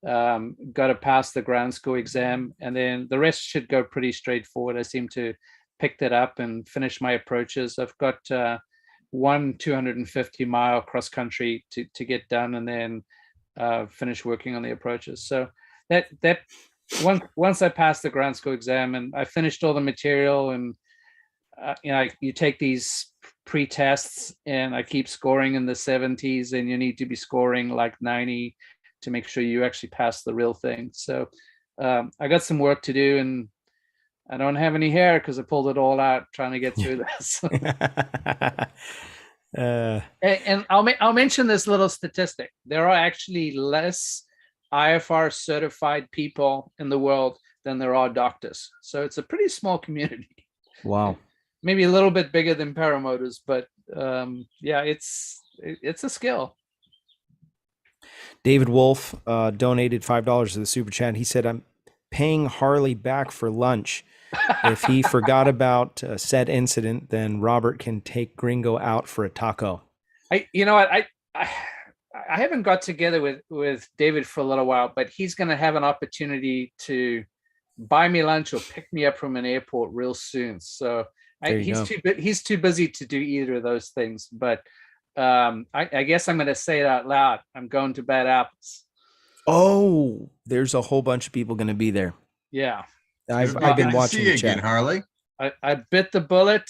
got to pass the ground school exam, and then the rest should go pretty straightforward. I seem to pick that up and finish my approaches. I've got one 250-mile cross country to get done, and then finish working on the approaches. So that once I passed the ground school exam and I finished all the material, and you take these pre-tests, and I keep scoring in the 70s, and you need to be scoring like 90 to make sure you actually pass the real thing. So I got some work to do, and I don't have any hair because I pulled it all out trying to get through this. And I'll mention this little statistic. There are actually less IFR certified people in the world than there are doctors. So it's a pretty small community. Wow. Maybe a little bit bigger than paramotors, but yeah, it's a skill. David Wolf donated $5 to the super chat. He said, "I'm paying Harley back for lunch. If he forgot about said incident, then Robert can take Gringo out for a taco." You know what? I haven't got together with David for a little while, but he's going to have an opportunity to buy me lunch or pick me up from an airport real soon. So he's too busy to do either of those things. But I guess I'm going to say it out loud. I'm going to Bad Apples. Oh, there's a whole bunch of people going to be there. Yeah. I've been watching the chat. Again, Harley. I bit the bullet,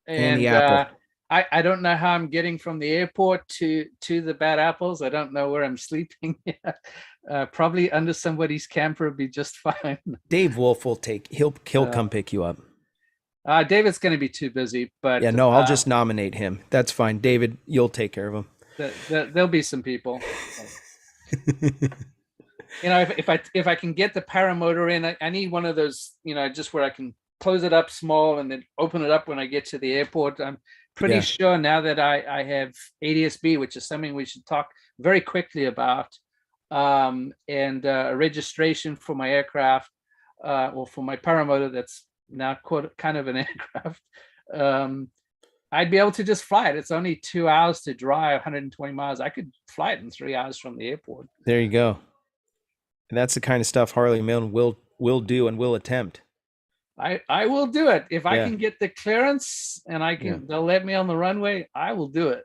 and the apple. I don't know how I'm getting from the airport to the Bad Apples. I don't know where I'm sleeping yet. Probably under somebody's camper would be just fine. Dave Wolf will he'll come pick you up. David's going to be too busy, but yeah, no, I'll just nominate him. That's fine. David, you'll take care of him. There'll be some people. If I can get the paramotor in, I need one of those, just where I can close it up small and then open it up when I get to the airport. I'm pretty sure now that I have ADSB, which is something we should talk very quickly about, and a registration for my aircraft, or for my paramotor that's now kind of an aircraft. I'd be able to just fly it. It's only 2 hours to drive 120 miles. I could fly it in 3 hours from the airport. There you go. And that's the kind of stuff Harley Milne will do and will attempt. I will do it. If I can get the clearance and they'll let me on the runway, I will do it.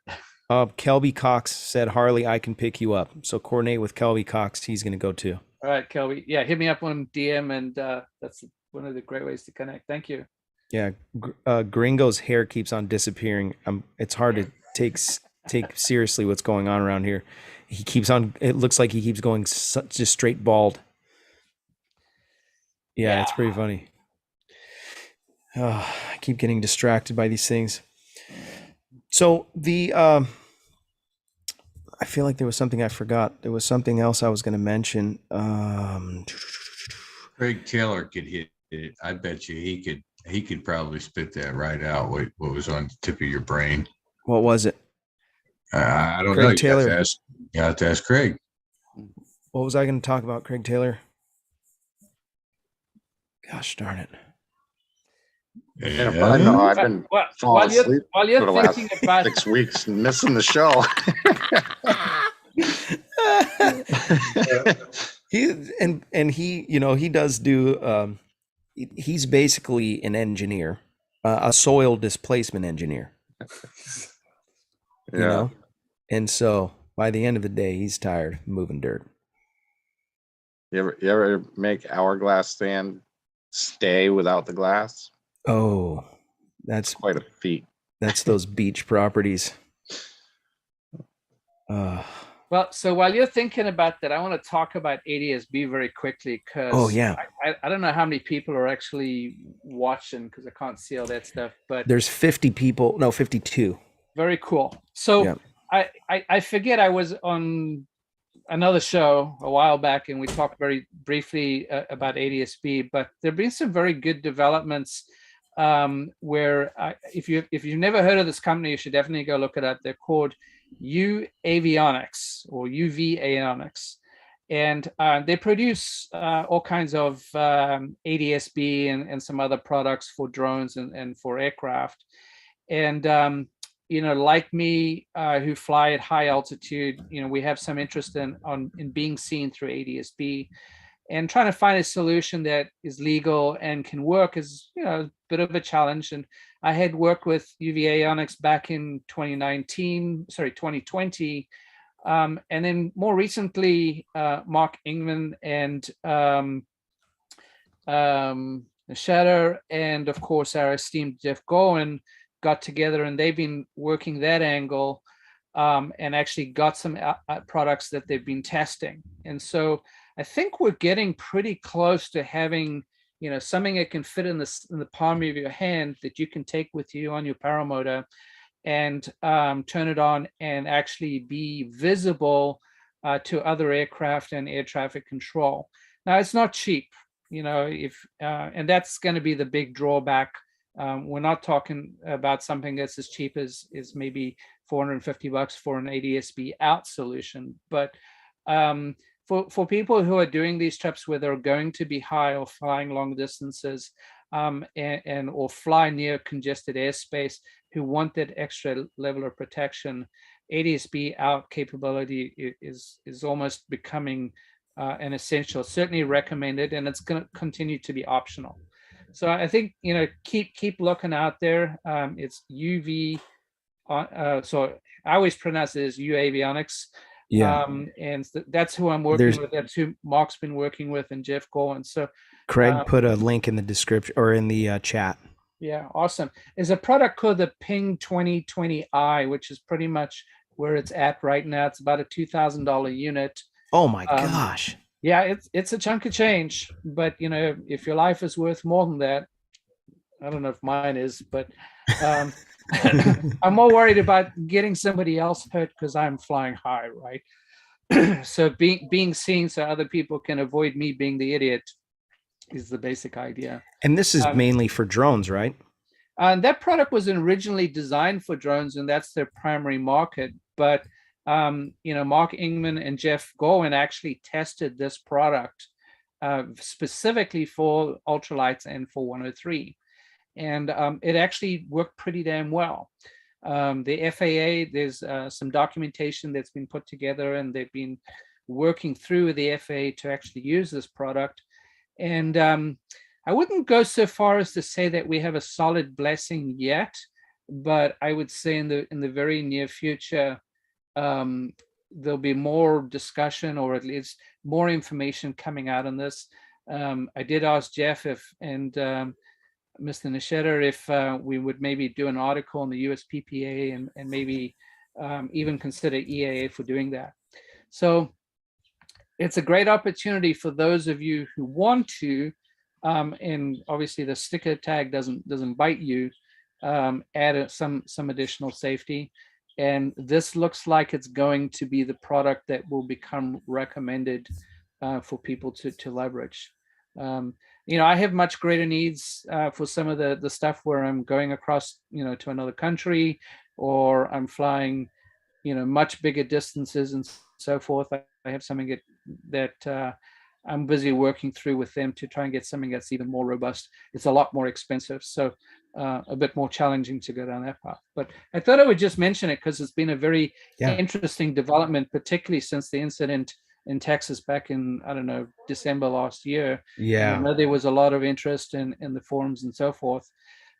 Kelby Cox said, Harley, I can pick you up. So coordinate with Kelby Cox. He's going to go too. All right, Kelby. Yeah, hit me up on DM, and that's one of the great ways to connect. Thank you. Yeah, Gringo's hair keeps on disappearing. It's hard to take seriously what's going on around here. He keeps on. It looks like he keeps going just straight bald. Yeah, it's pretty funny. I keep getting distracted by these things. So I feel like there was something I forgot. There was something else I was going to mention. Craig Taylor could hit it. I bet you he could probably spit that right out. What was on the tip of your brain? What was it? I don't Craig know. Taylor. You have to ask Craig. What was I going to talk about, Craig Taylor? Gosh darn it. Yeah, but I know I've been falling asleep while for you're the last thinking about 6 weeks and missing the show. he does do he's basically an engineer, a soil displacement engineer, Yeah. and so by the end of the day he's tired of moving dirt. You ever make hourglass stand stay without the glass? Oh, that's Quite a feat. That's those beach properties. Well, so while you're thinking about that, I want to talk about ADS-B very quickly because I don't know how many people are actually watching because I can't see all that stuff. But there's 50 people, no, 52. Very cool. So I forget, I was on another show a while back and we talked very briefly about ADS-B, but there have been some very good developments where if you've never heard of this company, you should definitely go look it up. They're called Avionics or UV Avionics, and they produce all kinds of ADS-B and some other products for drones and for aircraft. And like me, who fly at high altitude, we have some interest in being seen through ADS-B, and trying to find a solution that is legal and can work is a bit of a challenge. And I had worked with UV Avionics back in 2020, and then more recently, Mark Ingman and Shatter, and of course our esteemed Jeff Gowen got together, and they've been working that angle and actually got some products that they've been testing. And so I think we're getting pretty close to having something that can fit in the palm of your hand that you can take with you on your paramotor and turn it on and actually be visible to other aircraft and air traffic control. Now, it's not cheap, and that's going to be the big drawback. We're not talking about something that's as cheap as maybe $450 for an ADS-B out solution, but for people who are doing these trips where they're going to be high or flying long distances and or fly near congested airspace, who want that extra level of protection, ADS-B out capability is almost becoming an essential, certainly recommended, and it's going to continue to be optional. So I think keep looking out there. It's UV. So I always pronounce it as U Avionics. Yeah. And that's who I'm working with. That's who Mark's been working with, and Jeff Gowen. So Craig put a link in the description or in the chat. Yeah, awesome. There's a product called the Ping 2020i, which is pretty much where it's at right now. It's about a $2,000 unit. Oh my gosh. Yeah, it's a chunk of change, but if your life is worth more than that, I don't know if mine is, but I'm more worried about getting somebody else hurt because I'm flying high, right? So being seen so other people can avoid me being the idiot is the basic idea. And this is mainly for drones, right? And that product was originally designed for drones, and that's their primary market. But Mark Ingman and Jeff Gowen actually tested this product specifically for ultralights and for 103. And it actually worked pretty damn well. The FAA, there's some documentation that's been put together, and they've been working through the FAA to actually use this product. And I wouldn't go so far as to say that we have a solid blessing yet, but I would say in the very near future, there'll be more discussion, or at least more information coming out on this. I did ask Jeff and Mr. Nisheta if we would maybe do an article on the USPPA and maybe even consider EAA for doing that. So it's a great opportunity for those of you who want to, and obviously the sticker tag doesn't bite you, add some additional safety. And this looks like it's going to be the product that will become recommended for people to leverage. I have much greater needs for some of the stuff where I'm going across, to another country, or I'm flying, much bigger distances and so forth. I have something that I'm busy working through with them to try and get something that's even more robust. It's a lot more expensive, so a bit more challenging to go down that path. But I thought I would just mention it because it's been a very interesting development, particularly since the incident in Texas back in, I don't know, December last year. Yeah. I know there was a lot of interest in the forums and so forth.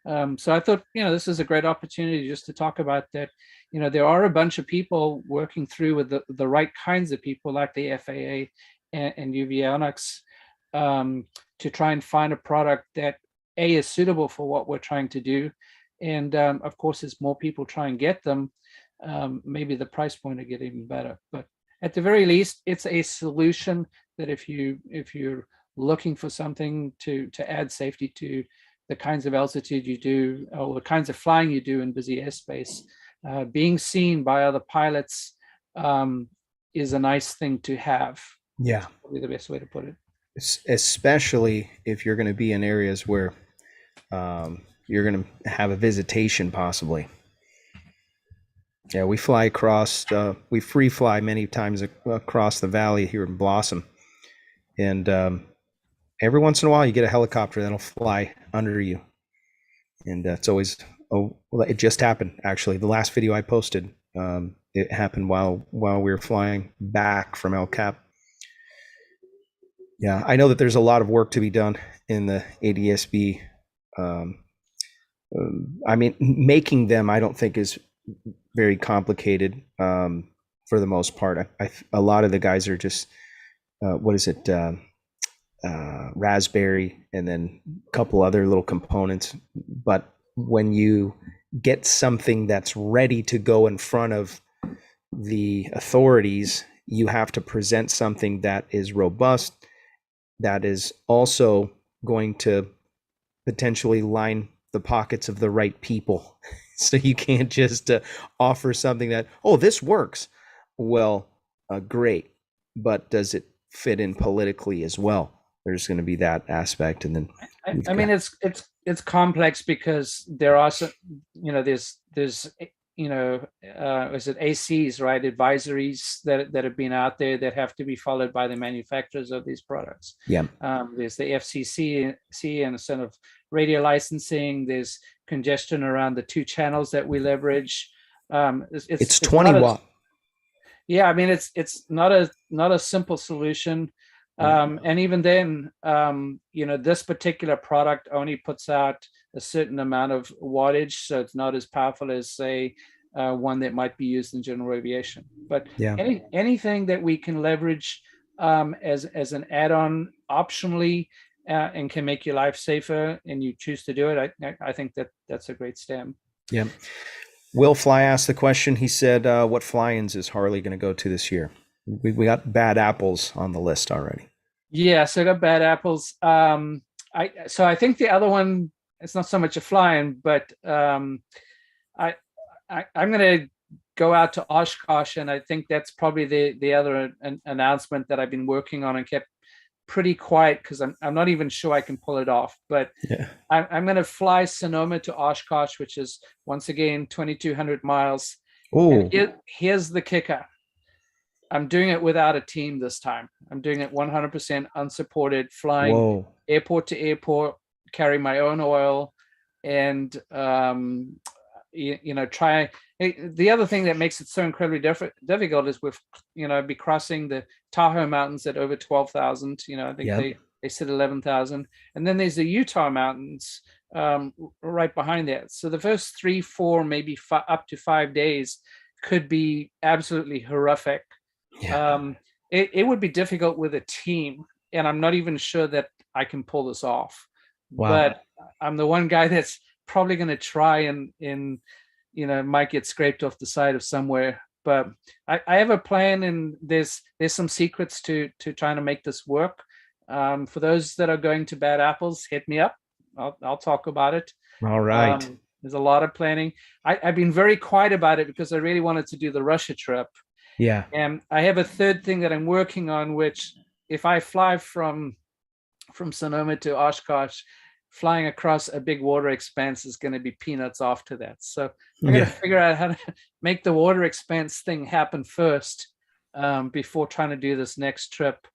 So I thought, this is a great opportunity just to talk about that. There are a bunch of people working through with the right kinds of people like the FAA and Uvionics to try and find a product that is suitable for what we're trying to do. And of course, as more people try and get them, maybe the price point will get even better. But at the very least, it's a solution that if you're looking for something to add safety to the kinds of altitude you do, or the kinds of flying you do in busy airspace, being seen by other pilots is a nice thing to have. Yeah. That's probably the best way to put it. Especially if you're going to be in areas where you're going to have a visitation possibly. Yeah, we fly across, we free fly many times across the valley here in Blossom. And every once in a while you get a helicopter that'll fly under you. And it's always, it just happened actually. The last video I posted, it happened while we were flying back from El Cap. Yeah, I know that there's a lot of work to be done in the ADSB. I mean, making them, I don't think is very complicated for the most part. A lot of the guys are just, raspberry and then a couple other little components. But when you get something that's ready to go in front of the authorities, you have to present something that is robust, that is also going to potentially line the pockets of the right people. So you can't just offer something that, this works. Well, great, but does it fit in politically as well? There's going to be that aspect, and then I mean it's complex because there are some, there's is it ACs, right? Advisories that have been out there that have to be followed by the manufacturers of these products. Yeah. There's the FCC and sort of radio licensing. There's congestion around the 2 channels that we leverage. It's 20 watt. Yeah, I mean it's not a simple solution. And even then, this particular product only puts out a certain amount of wattage, so it's not as powerful as, say, one that might be used in general aviation. But anything that we can leverage as an add-on optionally and can make your life safer, and you choose to do it, I think that's a great stem. Yeah. Will Fly asked the question. He said, "What fly-ins is Harley going to go to this year?" We got Bad Apples on the list already. Yeah, so I got Bad Apples. I think the other one, it's not so much a fly-in, but I'm going to go out to Oshkosh, and I think that's probably the other announcement that I've been working on and kept pretty quiet because I'm not even sure I can pull it off. But yeah. I'm going to fly Sonoma to Oshkosh, which is once again 2,200 miles. Oh, here's the kicker. I'm doing it without a team this time. I'm doing it 100% unsupported, flying airport to airport, carry my own oil, and try. The other thing that makes it so incredibly difficult is with be crossing the Tahoe Mountains at over 12,000. I think they said 11,000, and then there's the Utah Mountains right behind that. So the first 3, 4, maybe up to 5 days could be absolutely horrific. Yeah. It would be difficult with a team, and I'm not even sure that I can pull this off. Wow. But I'm the one guy that's probably going to try and might get scraped off the side of somewhere. But I have a plan, and there's some secrets to trying to make this work. For those that are going to Bad Apples, hit me up. I'll talk about it. All right. There's a lot of planning. I've been very quiet about it because I really wanted to do the Russia trip. Yeah. And I have a third thing that I'm working on, which if I fly from Sonoma to Oshkosh, flying across a big water expanse is going to be peanuts off to that. So I'm going to figure out how to make the water expanse thing happen first before trying to do this next trip.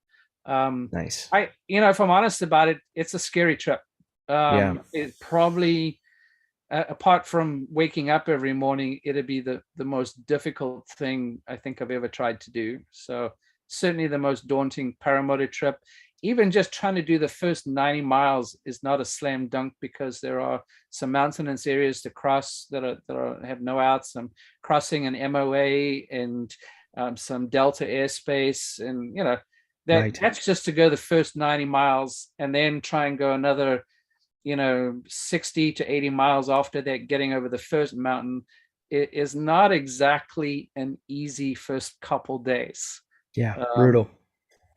Nice. If I'm honest about it, it's a scary trip. It probably, apart from waking up every morning, it'd be the most difficult thing I think I've ever tried to do. So certainly the most daunting paramotor trip. Even just trying to do the first 90 miles is not a slam dunk, because there are some mountainous areas to cross that have no outs. I'm crossing an MOA and some Delta airspace, and that's just to go the first 90 miles and then try and go another 60 to 80 miles after that, getting over the first mountain. It is not exactly an easy first couple days. Brutal.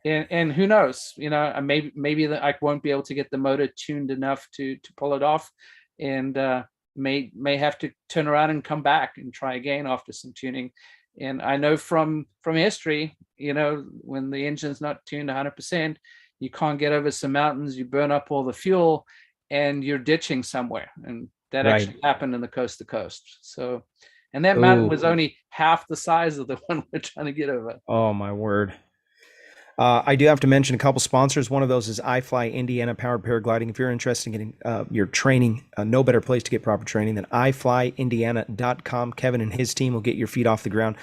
And who knows, maybe that I won't be able to get the motor tuned enough to pull it off, and may have to turn around and come back and try again after some tuning. And I know from history, when the engine's not tuned 100%, you can't get over some mountains, you burn up all the fuel, and you're ditching somewhere. And that actually happened in the coast to coast. So, and that mountain was only half the size of the one we're trying to get over. Oh my word. I do have to mention a couple sponsors. One of those is iFly Indiana Powered Paragliding. If you're interested in getting your training, no better place to get proper training than iflyindiana.com. Kevin and his team will get your feet off the ground.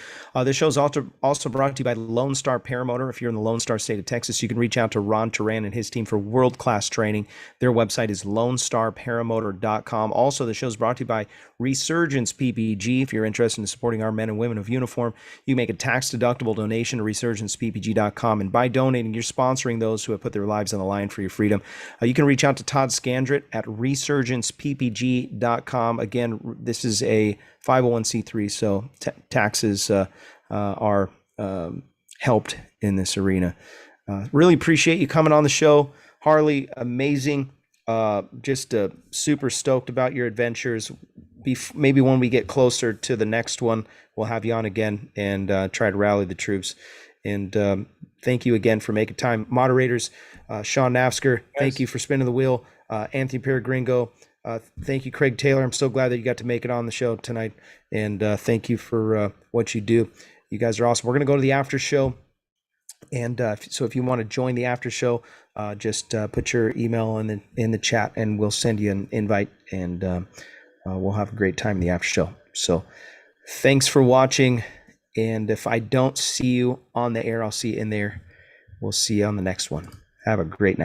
This show is also brought to you by Lone Star Paramotor. If you're in the Lone Star state of Texas, you can reach out to Ron Turan and his team for world-class training. Their website is lonestarparamotor.com. Also, the show is brought to you by Resurgence PPG. If you're interested in supporting our men and women of uniform, you make a tax-deductible donation to resurgencepppg.com. And by donating, you're sponsoring those who have put their lives on the line for your freedom. You can reach out to Todd Scandrett at resurgencepppg.com. Again, this is a 501c3, so taxes are helped in this arena. Really appreciate you coming on the show, Harley. Amazing. Just super stoked about your adventures. Maybe when we get closer to the next one, we'll have you on again and try to rally the troops. And thank you again for making time. Moderators, Sean Nafsker, thank you for spinning the wheel. Anthony Peregringo, thank you, Craig Taylor. I'm so glad that you got to make it on the show tonight. And thank you for what you do. You guys are awesome. We're going to go to the after show. And so if you want to join the after show, just put your email in the chat and we'll send you an invite, and we'll have a great time in the after show. So thanks for watching. And if I don't see you on the air, I'll see you in there. We'll see you on the next one. Have a great night.